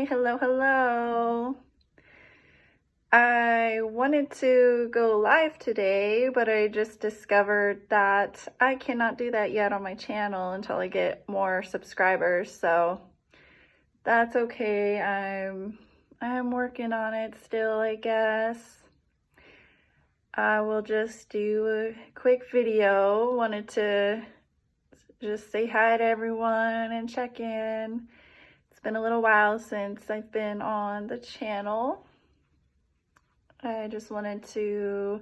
Hello. I wanted to go live today, but I just discovered that I cannot do that yet on my channel until I get more subscribers, so that's okay. I'm working on it still, I guess. I will just do a quick video. Wanted to just say hi to everyone and check in. It's been a little while since I've been on the channel. I just wanted to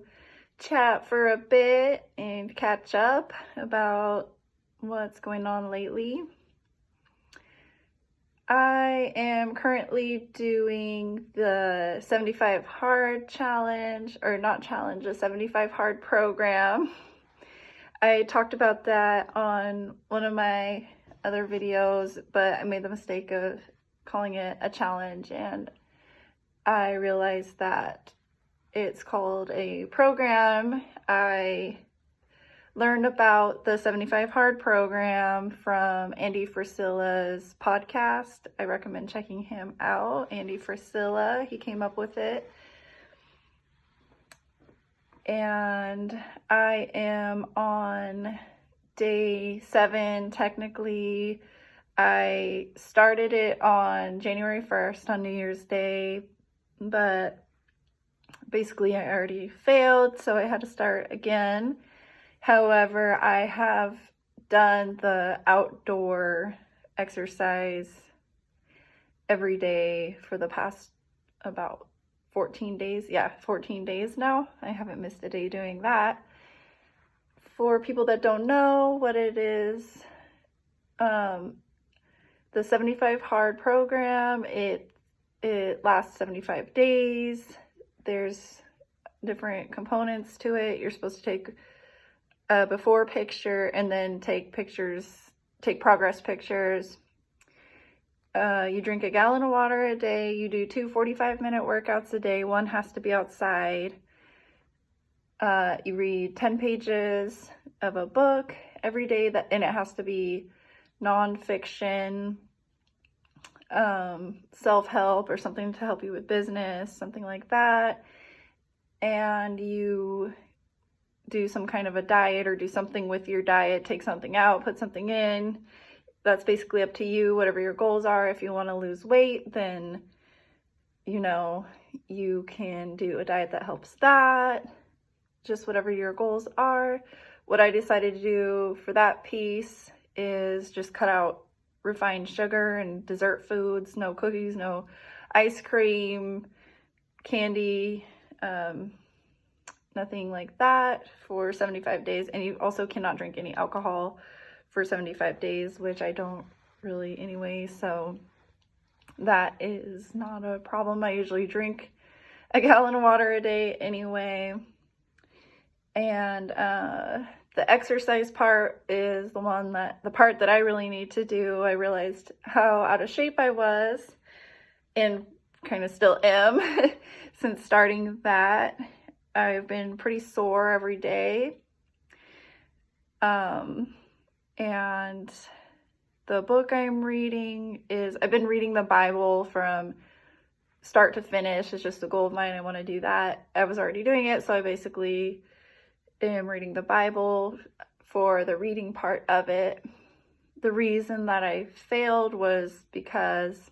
chat for a bit and catch up about what's going on lately. I am currently doing the 75 hard challenge, or not challenge, the 75 hard program. I talked about that on one of my other videos, but I made the mistake of calling it a challenge, and I realized that it's called a program. I learned about the 75 hard program from Andy Frisella's podcast. I recommend checking him out. Andy Frisella, he came up with it. And I am on day 7 technically. I started it on January 1st on New Year's Day, but basically I already failed, so I had to start again. However, I have done the outdoor exercise every day for the past about 14 days. Yeah, 14 days now. I haven't missed a day doing that. For people that don't know what it is, the 75 hard program, it lasts 75 days. There's different components to it. You're supposed to take a before picture and then take progress pictures. You drink a gallon of water a day. You do 2 45-minute workouts a day. One has to be outside. You read 10 pages of a book every day, and it has to be nonfiction, self-help, or something to help you with business, something like that. And you do some kind of a diet or do something with your diet, take something out, put something in. That's basically up to you, whatever your goals are. If you want to lose weight, then, you can do a diet that helps that, just whatever your goals are. What I decided to do for that piece is just cut out refined sugar and dessert foods, no cookies, no ice cream, candy, nothing like that for 75 days. And you also cannot drink any alcohol for 75 days, which I don't really anyway, so that is not a problem. I usually drink a gallon of water a day anyway. And the exercise part is the part that I really need to do. I realized how out of shape I was, and kind of still am since starting that. I've been pretty sore every day. And the book I'm reading I've been reading the Bible from start to finish. It's just a goal of mine. I want to do that. I was already doing it, so I basically am reading the Bible for the reading part of it. The reason that I failed was because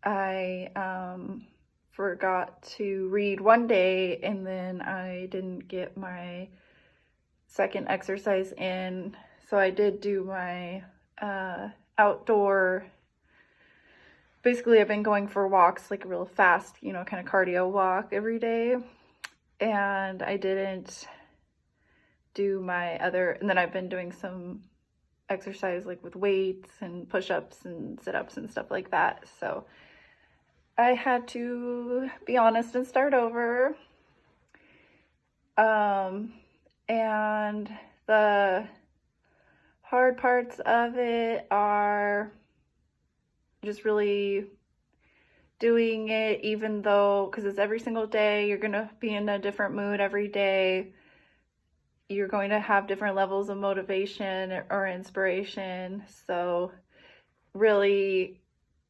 I forgot to read one day, and then I didn't get my second exercise in. So I did do my outdoor, basically I've been going for walks, like a real fast, kind of cardio walk every day, and I didn't do my other, and then I've been doing some exercise like with weights and push-ups and sit-ups and stuff like that. So I had to be honest and start over. And the hard parts of it are just really doing it, even though, because it's every single day, you're going to be in a different mood every day. You're going to have different levels of motivation or inspiration. So really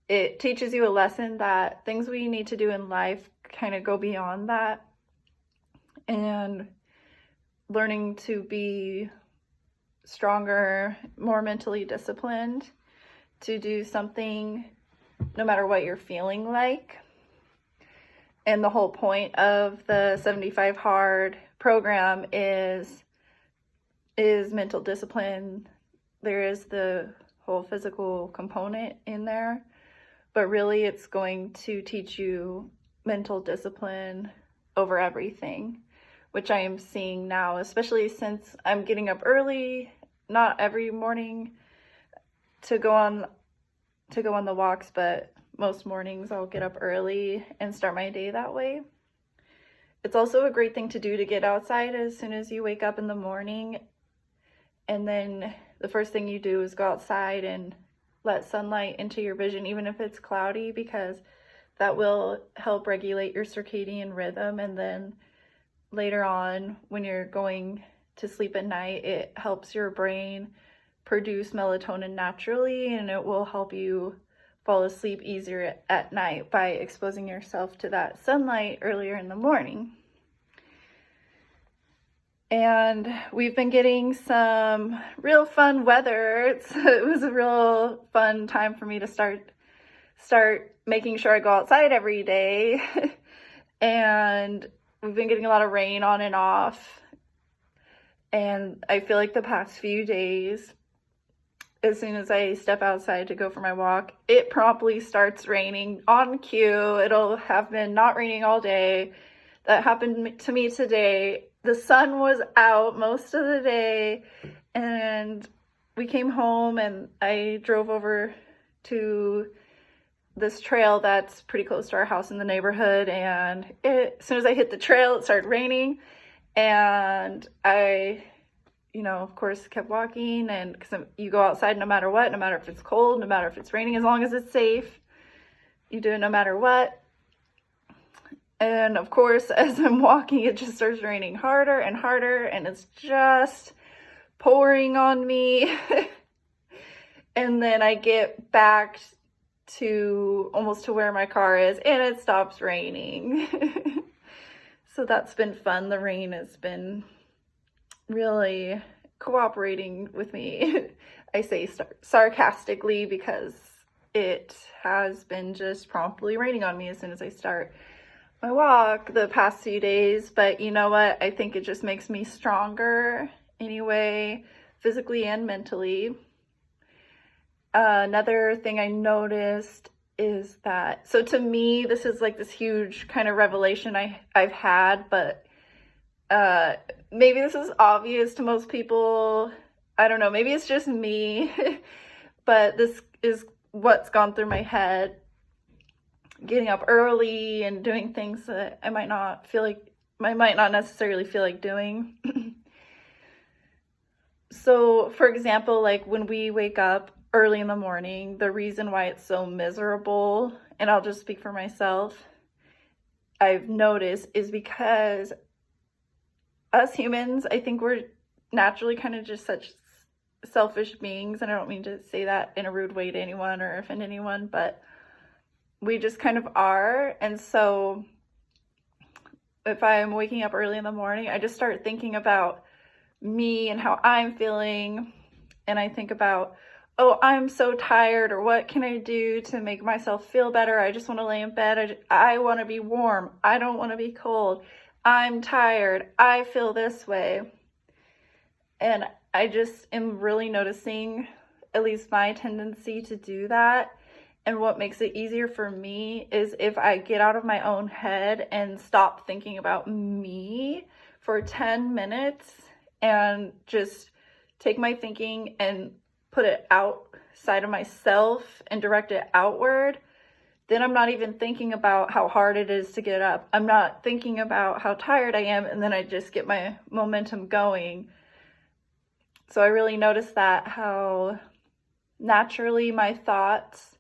it teaches you a lesson that things we need to do in life kind of go beyond that, and learning to be stronger, more mentally disciplined to do something no matter what you're feeling like. And the whole point of the 75 Hard program is mental discipline. There is the whole physical component in there, but really it's going to teach you mental discipline over everything, which I am seeing now, especially since I'm getting up early, not every morning to go on the walks, but most mornings I'll get up early and start my day that way. It's also a great thing to do to get outside as soon as you wake up in the morning, and then the first thing you do is go outside and let sunlight into your vision, even if it's cloudy, because that will help regulate your circadian rhythm. And then later on, when you're going to sleep at night, it helps your brain produce melatonin naturally, and it will help you fall asleep easier at night by exposing yourself to that sunlight earlier in the morning. And we've been getting some real fun weather. It was a real fun time for me to start making sure I go outside every day. And we've been getting a lot of rain on and off. And I feel like the past few days, as soon as I step outside to go for my walk, it promptly starts raining on cue. It'll have been not raining all day. That happened to me today. The sun was out most of the day, and we came home and I drove over to this trail that's pretty close to our house in the neighborhood, and as soon as I hit the trail, it started raining, and I of course, kept walking, and because you go outside no matter what, no matter if it's cold, no matter if it's raining, as long as it's safe, you do it no matter what. And of course, as I'm walking, it just starts raining harder and harder, and it's just pouring on me. And then I get back to almost to where my car is, and it stops raining. So that's been fun. The rain has been really cooperating with me. I say sarcastically because it has been just promptly raining on me as soon as I start my walk the past few days. But you know what? I think it just makes me stronger anyway, physically and mentally. Another thing I noticed is that, so to me, this is like this huge kind of revelation I've had, but maybe this is obvious to most people. I don't know, maybe it's just me, but this is what's gone through my head. Getting up early and doing things that I might not necessarily feel like doing. So, for example, like when we wake up early in the morning, the reason why it's so miserable, and I'll just speak for myself, I've noticed, is because us humans, I think we're naturally kind of just such selfish beings, and I don't mean to say that in a rude way to anyone or offend anyone, but we just kind of are. And so if I'm waking up early in the morning, I just start thinking about me and how I'm feeling, and I think about, oh, I'm so tired, or what can I do to make myself feel better? I just want to lay in bed. I want to be warm. I don't want to be cold. I'm tired. I feel this way. And I just am really noticing at least my tendency to do that. And what makes it easier for me is if I get out of my own head and stop thinking about me for 10 minutes and just take my thinking and put it outside of myself and direct it outward, then I'm not even thinking about how hard it is to get up. I'm not thinking about how tired I am, and then I just get my momentum going. So I really noticed that, how naturally my thoughts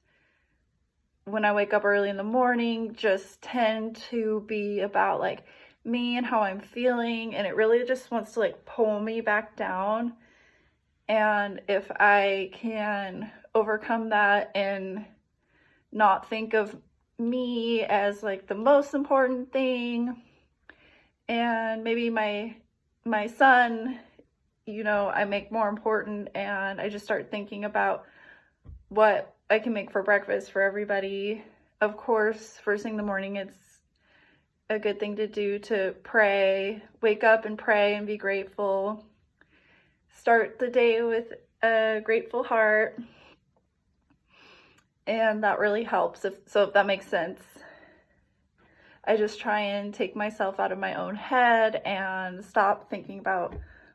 when I wake up early in the morning just tend to be about like me and how I'm feeling, and it really just wants to like pull me back down. And if I can overcome that and not think of me as like the most important thing. And maybe my son, I make more important, and I just start thinking about what I can make for breakfast for everybody. Of course, first thing in the morning, it's a good thing to do to pray, wake up and pray and be grateful. Start the day with a grateful heart. And that really helps, if that makes sense. I just try and take myself out of my own head and stop thinking about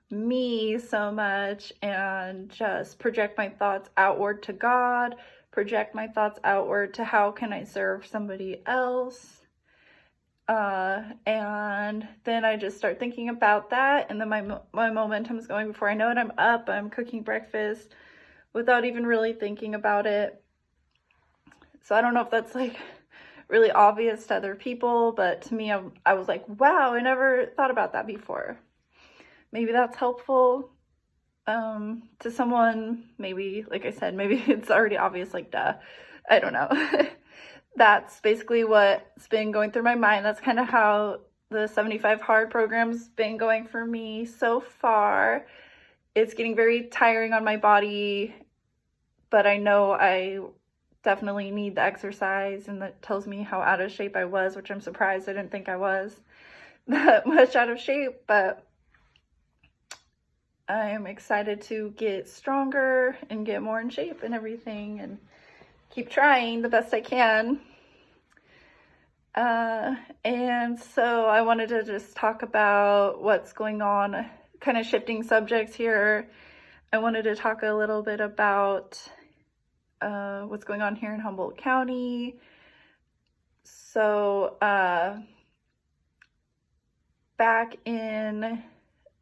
me so much, and just project my thoughts outward to God, project my thoughts outward to how can I serve somebody else. And then I just start thinking about that, and then my momentum is going. Before I know it, I'm up, I'm cooking breakfast without even really thinking about it. So I don't know if that's like really obvious to other people, but to me, I was like, wow, I never thought about that before. Maybe that's helpful to someone. Maybe, like I said, maybe it's already obvious, like, duh. I don't know. That's basically what's been going through my mind. That's kind of how the 75 Hard program's been going for me so far. It's getting very tiring on my body, but I know I definitely need the exercise, and that tells me how out of shape I was, which I'm surprised. I didn't think I was that much out of shape, but I'm excited to get stronger and get more in shape and everything, and keep trying the best I can. And so I wanted to just talk about what's going on, kind of shifting subjects here. I wanted to talk a little bit about what's going on here in Humboldt County. So back in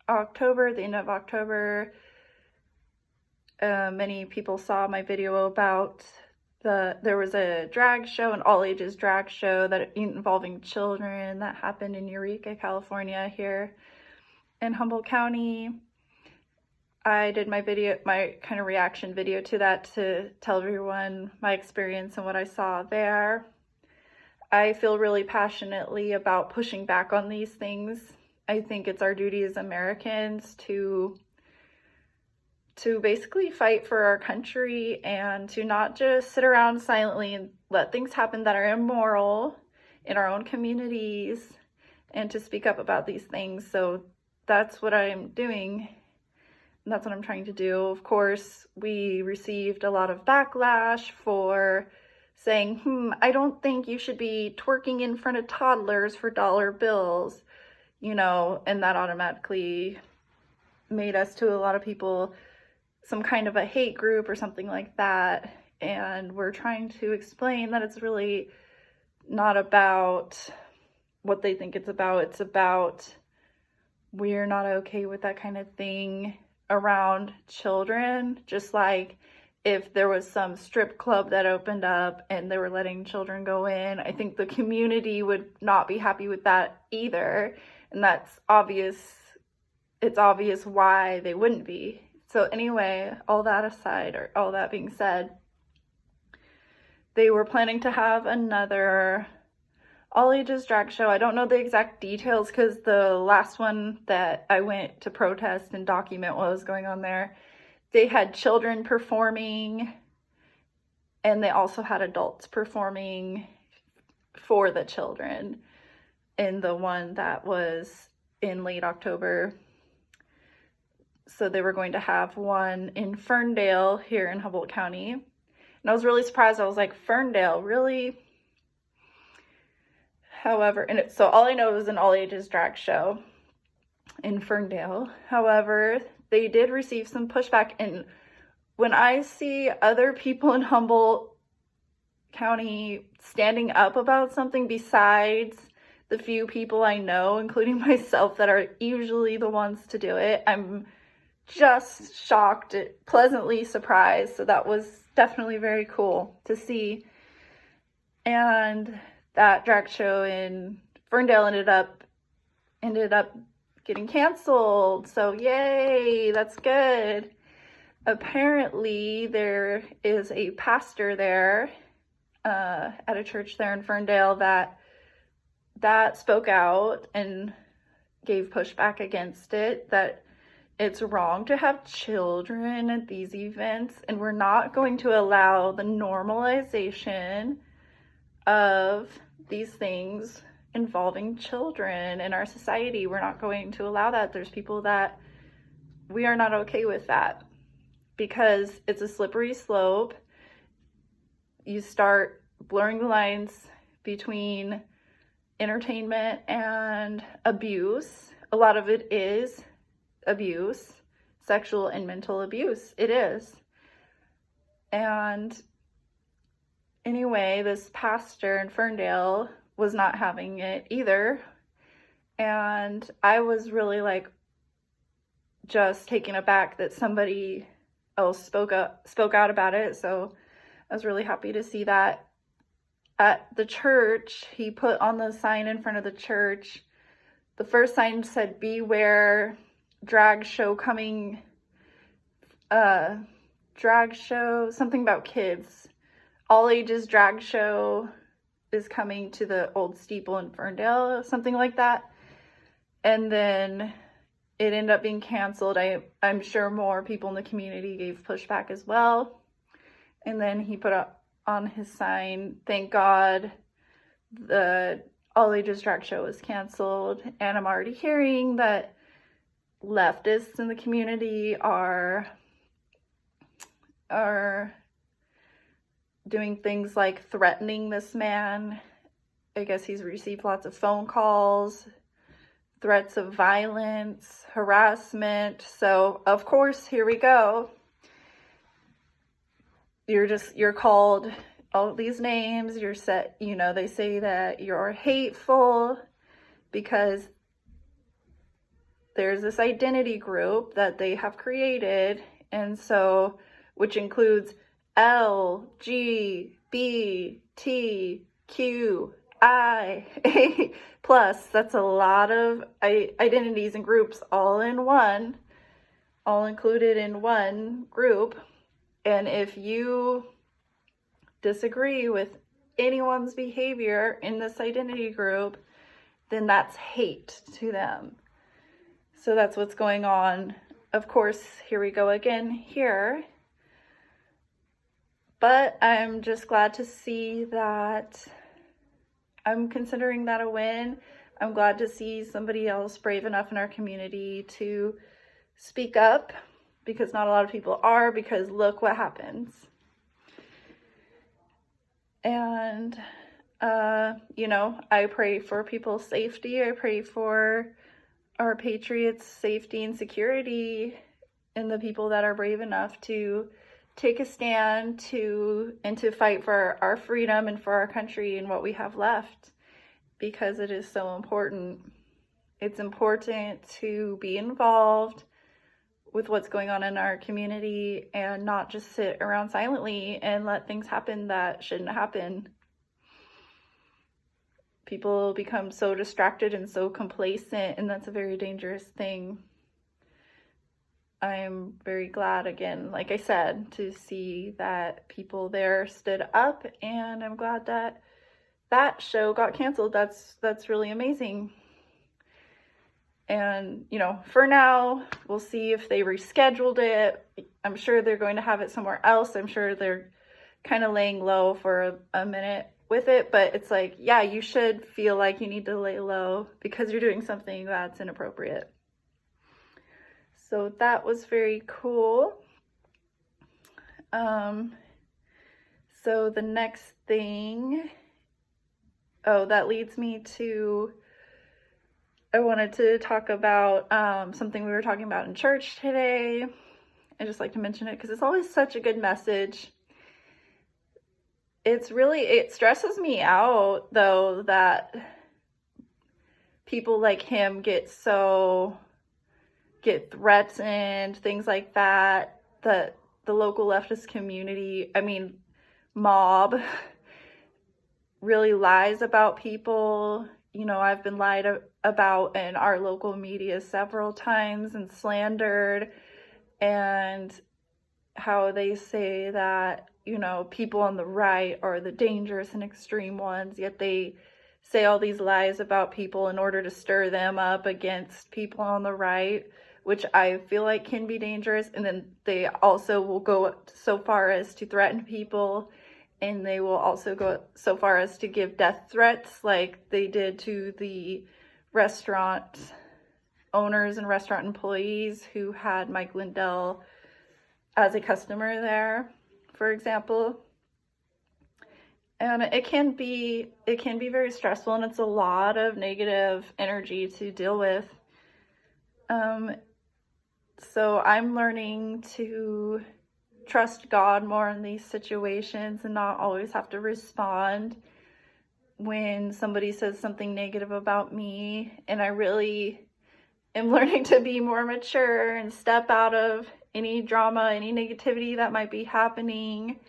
October, the end of October, many people saw my video about there was a drag show, an all ages drag show that involving children that happened in Eureka, California, here in Humboldt County. I did my kind of reaction video to that, to tell everyone my experience and what I saw there. I feel really passionately about pushing back on these things. I think it's our duty as Americans to basically fight for our country, and to not just sit around silently and let things happen that are immoral in our own communities, and to speak up about these things. So that's what I'm doing, and that's what I'm trying to do. Of course, we received a lot of backlash for saying, I don't think you should be twerking in front of toddlers for dollar bills, and that automatically made us, to a lot of people, some kind of a hate group or something like that. And we're trying to explain that it's really not about what they think it's about. It's about, we're not okay with that kind of thing around children. Just like if there was some strip club that opened up and they were letting children go in, I think the community would not be happy with that either. And that's obvious. It's obvious why they wouldn't be. So anyway, all that aside, or all that being said, they were planning to have another all ages drag show. I don't know the exact details, because the last one that I went to protest and document what was going on there, they had children performing, and they also had adults performing for the children in the one that was in late October. So they were going to have one in Ferndale here in Humboldt County. And I was really surprised. I was like, Ferndale, really? However, so all I know is an all ages drag show in Ferndale. However, they did receive some pushback. And when I see other people in Humboldt County standing up about something besides the few people I know, including myself, that are usually the ones to do it, I'm just shocked, pleasantly surprised. So that was definitely very cool to see. And that drag show in Ferndale ended up getting canceled. So yay, that's good. Apparently there is a pastor there. at a church there in Ferndale that spoke out and gave pushback against it, that it's wrong to have children at these events, and we're not going to allow the normalization of these things involving children in our society. We're not going to allow that. There's people that we are not okay with that, because it's a slippery slope. You start blurring the lines between entertainment and abuse. A lot of it is abuse, sexual and mental abuse. It is. And anyway, this pastor in Ferndale was not having it either. And I was really like just taken aback that somebody else spoke out about it. So I was really happy to see that. At the church, he put on the sign in front of the church, the first sign said, "Beware, drag show coming," drag show, something about kids. All ages drag show is coming to the old steeple in Ferndale, something like that. And then it ended up being canceled. I'm sure more people in the community gave pushback as well. And then he put up on his sign, "Thank God the all ages drag show is canceled." And I'm already hearing that leftists in the community are doing things like threatening this man. I guess he's received lots of phone calls, threats of violence, harassment. So of course, here we go. You're called all these names. You're set, they say that you're hateful because there's this identity group that they have created. And so, which includes LGBTQIA plus. That's a lot of identities and groups all included in one group. And if you disagree with anyone's behavior in this identity group, then that's hate to them. So that's what's going on. Of course, here we go again here. But I'm just glad to see that I'm considering that a win. I'm glad to see somebody else brave enough in our community to speak up, because not a lot of people are, because look what happens. And, I pray for people's safety. I pray for our patriots' safety and security, and the people that are brave enough to take a stand and to fight for our freedom and for our country and what we have left, because it is so important. It's important to be involved with what's going on in our community and not just sit around silently and let things happen that shouldn't happen. People become so distracted and so complacent, and that's a very dangerous thing. I'm very glad, again, like I said, to see that people there stood up, and I'm glad that that show got canceled. That's really amazing. And, for now, we'll see if they rescheduled it. I'm sure they're going to have it somewhere else. I'm sure they're kind of laying low for a minute with it, but it's like, yeah, you should feel like you need to lay low because you're doing something that's inappropriate. So that was very cool. So the next thing, that leads me to, I wanted to talk about something we were talking about in church today. I just like to mention it because it's always such a good message. It stresses me out, though, that people like him get threatened, things like that, that the local leftist community, mob, really lies about people. I've been lied about in our local media several times and slandered, and how they say that people on the right are the dangerous and extreme ones, yet they say all these lies about people in order to stir them up against people on the right, which I feel like can be dangerous. And then they also will go so far as to threaten people, and they will also go so far as to give death threats like they did to the restaurant owners and restaurant employees who had Mike Lindell as a customer there, for example. And it can be very stressful, and it's a lot of negative energy to deal with. So I'm learning to trust God more in these situations and not always have to respond when somebody says something negative about me. And I really am learning to be more mature and step out of any drama, any negativity that might be happening,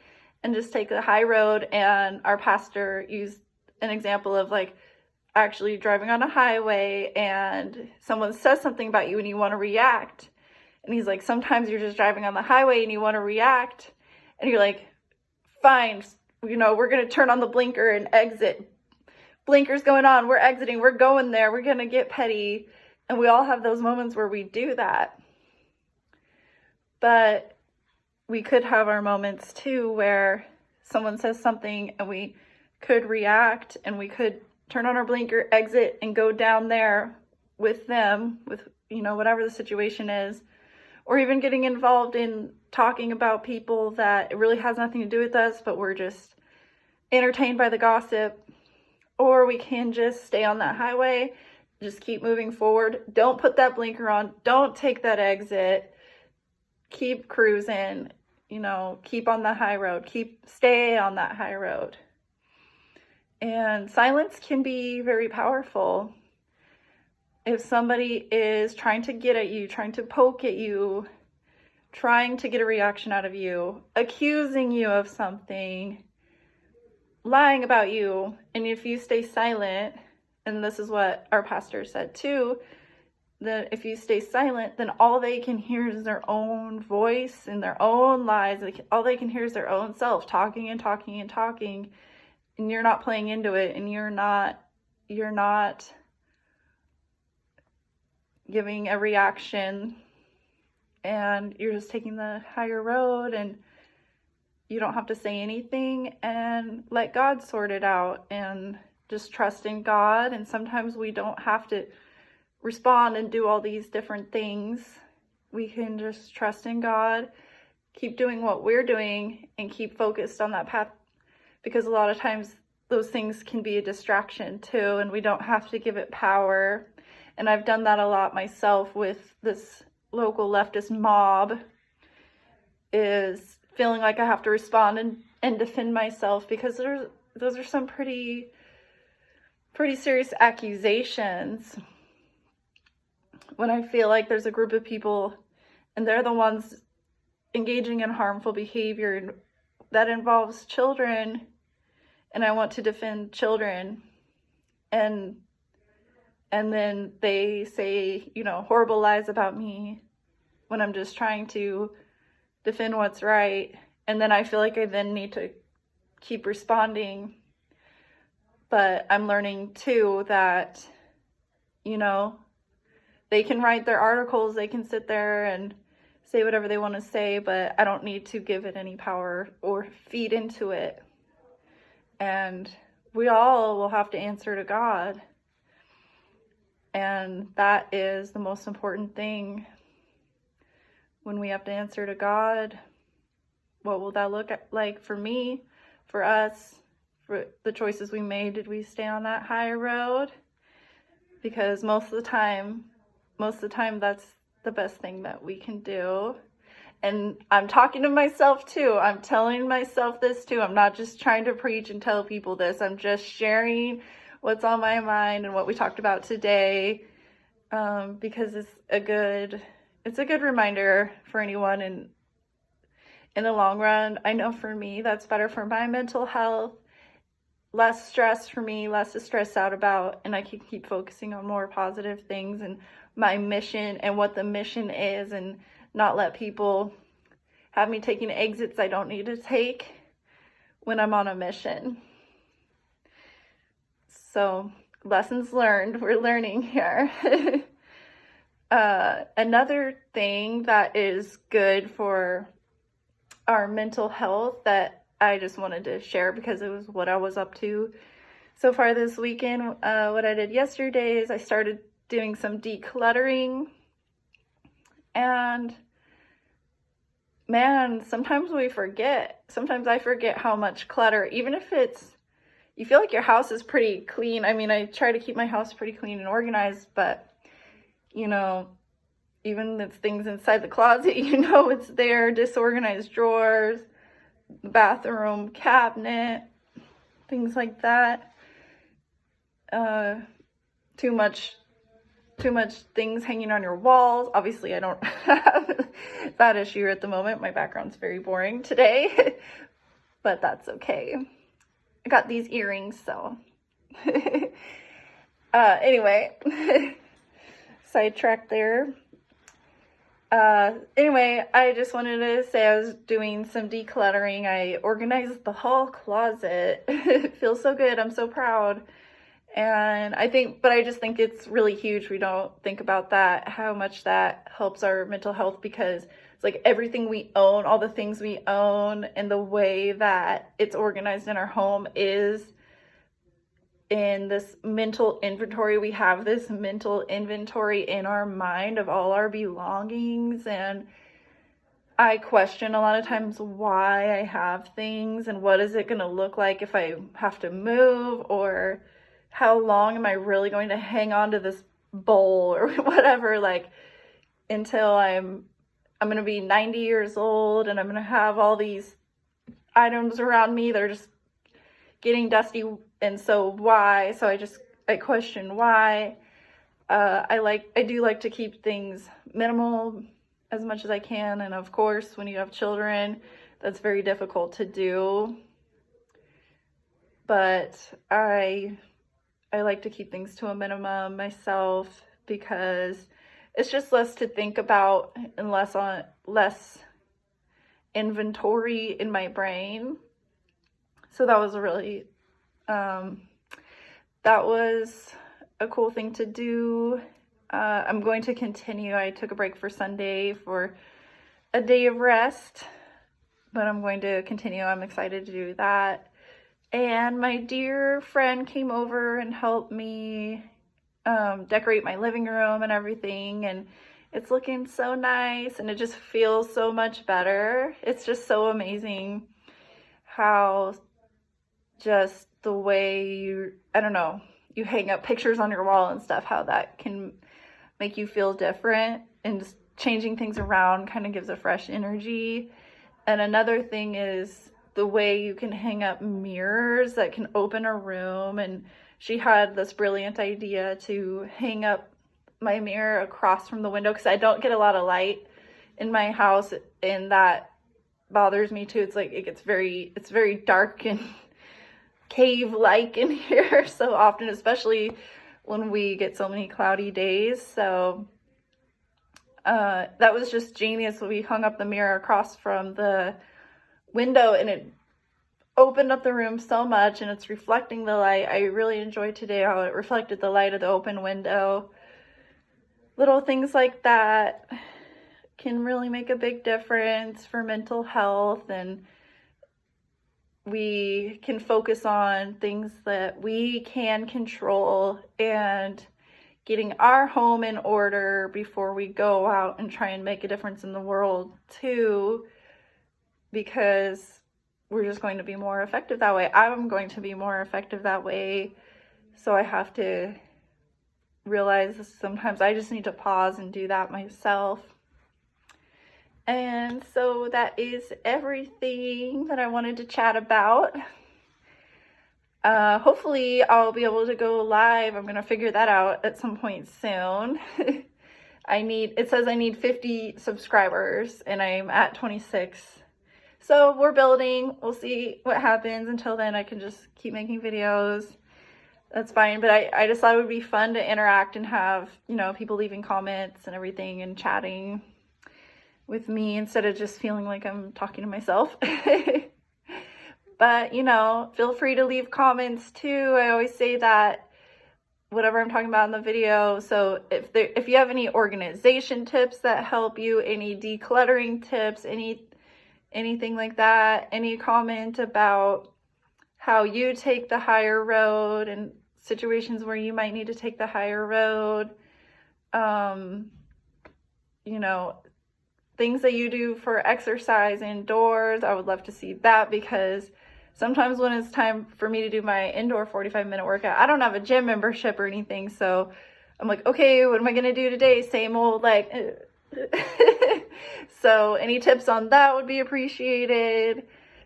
and just take the high road. And our pastor used an example of like actually driving on a highway and someone says something about you and you want to react. And he's like, sometimes you're just driving on the highway and you want to react, and you're like, fine, we're going to turn on the blinker and exit. Blinker's going on, we're exiting, we're going there, we're going to get petty. And we all have those moments where we do that. But we could have our moments too where someone says something and we could react, and we could turn on our blinker, exit, and go down there with them, with whatever the situation is. Or even getting involved in talking about people that it really has nothing to do with us, but we're just entertained by the gossip. Or we can just stay on that highway, just keep moving forward. Don't put that blinker on. Don't take that exit. Keep cruising, keep on the high road. Stay on that high road. And silence can be very powerful. If somebody is trying to get at you, trying to poke at you, trying to get a reaction out of you, accusing you of something, lying about you, and if you stay silent, and this is what our pastor said too, that if you stay silent, then all they can hear is their own voice and their own lies. All they can hear is their own self talking and talking and talking, and you're not playing into it, and you're not giving a reaction, and you're just taking the higher road, and you don't have to say anything and let God sort it out, and just trust in God. And sometimes we don't have to respond and do all these different things. We can just trust in God, keep doing what we're doing, and keep focused on that path, because a lot of times those things can be a distraction too, and we don't have to give it power. And I've done that a lot myself with this local leftist mob, is feeling like I have to respond and defend myself, because those are some pretty serious accusations. When I feel like there's a group of people and they're the ones engaging in harmful behavior that involves children, and I want to defend children, and then they say, horrible lies about me when I'm just trying to defend what's right. And then I feel like I then need to keep responding. But I'm learning too that, they can write their articles, they can sit there and say whatever they want to say, but I don't need to give it any power or feed into it. And we all will have to answer to God. And that is the most important thing. When we have to answer to God, what will that look like for me, for us, for the choices we made? Did we stay on that high road? Because most of the time, that's the best thing that we can do. And I'm talking to myself too. I'm telling myself this too. I'm not just trying to preach and tell people this. I'm just sharing what's on my mind and what we talked about today, because it's a good reminder for anyone. And in the long run, I know for me, that's better for my mental health, less stress for me, less to stress out about, and I can keep focusing on more positive things and my mission and what the mission is, and not let people have me taking exits I don't need to take. when I'm on a mission. So, lessons learned, we're learning here. Another thing that is good for our mental health that I just wanted to share because it was what I was up to so far this weekend. What I did yesterday is I started doing some decluttering, and man, sometimes I forget how much clutter, even if you feel like your house is pretty clean. I mean, I try to keep my house pretty clean and organized, but even the things inside the closet, it's there, disorganized drawers, bathroom cabinet, things like that. Too much things hanging on your walls. Obviously, I don't have that issue at the moment. My background's very boring today, but that's okay. I got these earrings, so anyway, sidetracked there. Anyway, I just wanted to say I was doing some decluttering. I organized the whole closet. It feels so good. I'm so proud. And I just think it's really huge. We don't think about that, how much that helps our mental health, because it's like everything we own, all the things we own, and the way that it's organized in our home is in this mental inventory. We have this mental inventory in our mind of all our belongings, and I question a lot of times why I have things and what is it going to look like if I have to move, or how long am I really going to hang on to this bowl or whatever, like until I'm going to be 90 years old and I'm going to have all these items around me that are just getting dusty. And so why? So I question why. I do like to keep things minimal as much as I can. And of course, when you have children, that's very difficult to do. But I like to keep things to a minimum myself because it's just less to think about and less inventory in my brain. So that was that was a cool thing to do. I'm going to continue. I took a break for Sunday for a day of rest, but I'm going to continue. I'm excited to do that. And my dear friend came over and helped me decorate my living room and everything, and it's looking so nice, and it just feels so much better. It's just so amazing how just the way you hang up pictures on your wall and stuff, how that can make you feel different, and just changing things around kind of gives a fresh energy. And another thing is the way you can hang up mirrors that can open a room. And she had this brilliant idea to hang up my mirror across from the window, because I don't get a lot of light in my house, and that bothers me too. It's like it's very dark and cave-like in here so often, especially when we get so many cloudy days. So that was just genius. We hung up the mirror across from the window, and it opened up the room so much, and it's reflecting the light. I really enjoyed today how it reflected the light of the open window. Little things like that can really make a big difference for mental health, and we can focus on things that we can control and getting our home in order before we go out and try and make a difference in the world too, because we're just going to be more effective that way. I'm going to be more effective that way. So I have to realize sometimes I just need to pause and do that myself. And so that is everything that I wanted to chat about. Hopefully I'll be able to go live. I'm going to figure that out at some point soon. It says I need 50 subscribers, and I'm at 26. So we're building. We'll see what happens. Until then, I can just keep making videos. That's fine. But I just thought it would be fun to interact and have, people leaving comments and everything and chatting with me instead of just feeling like I'm talking to myself. But, you know, feel free to leave comments too. I always say that whatever I'm talking about in the video. So if you have any organization tips that help you, any decluttering tips, anything like that, any comment about how you take the higher road and situations where you might need to take the higher road, you know, things that you do for exercise indoors, I would love to see that, because sometimes when it's time for me to do my indoor 45-minute workout, I don't have a gym membership or anything, so I'm like, okay, what am I gonna do today? Same old, like, so any tips on that would be appreciated.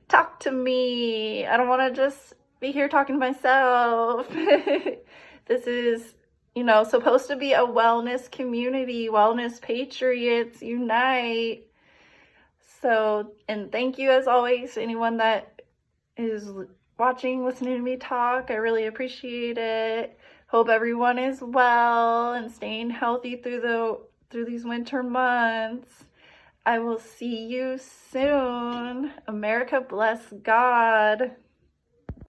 Talk to me. I don't want to just be here talking to myself. This is, you know, supposed to be a wellness community. Wellness patriots unite. So, and thank you as always, anyone that is watching, listening to me talk. I really appreciate it. Hope everyone is well and staying healthy through these winter months. I will see you soon. America bless God.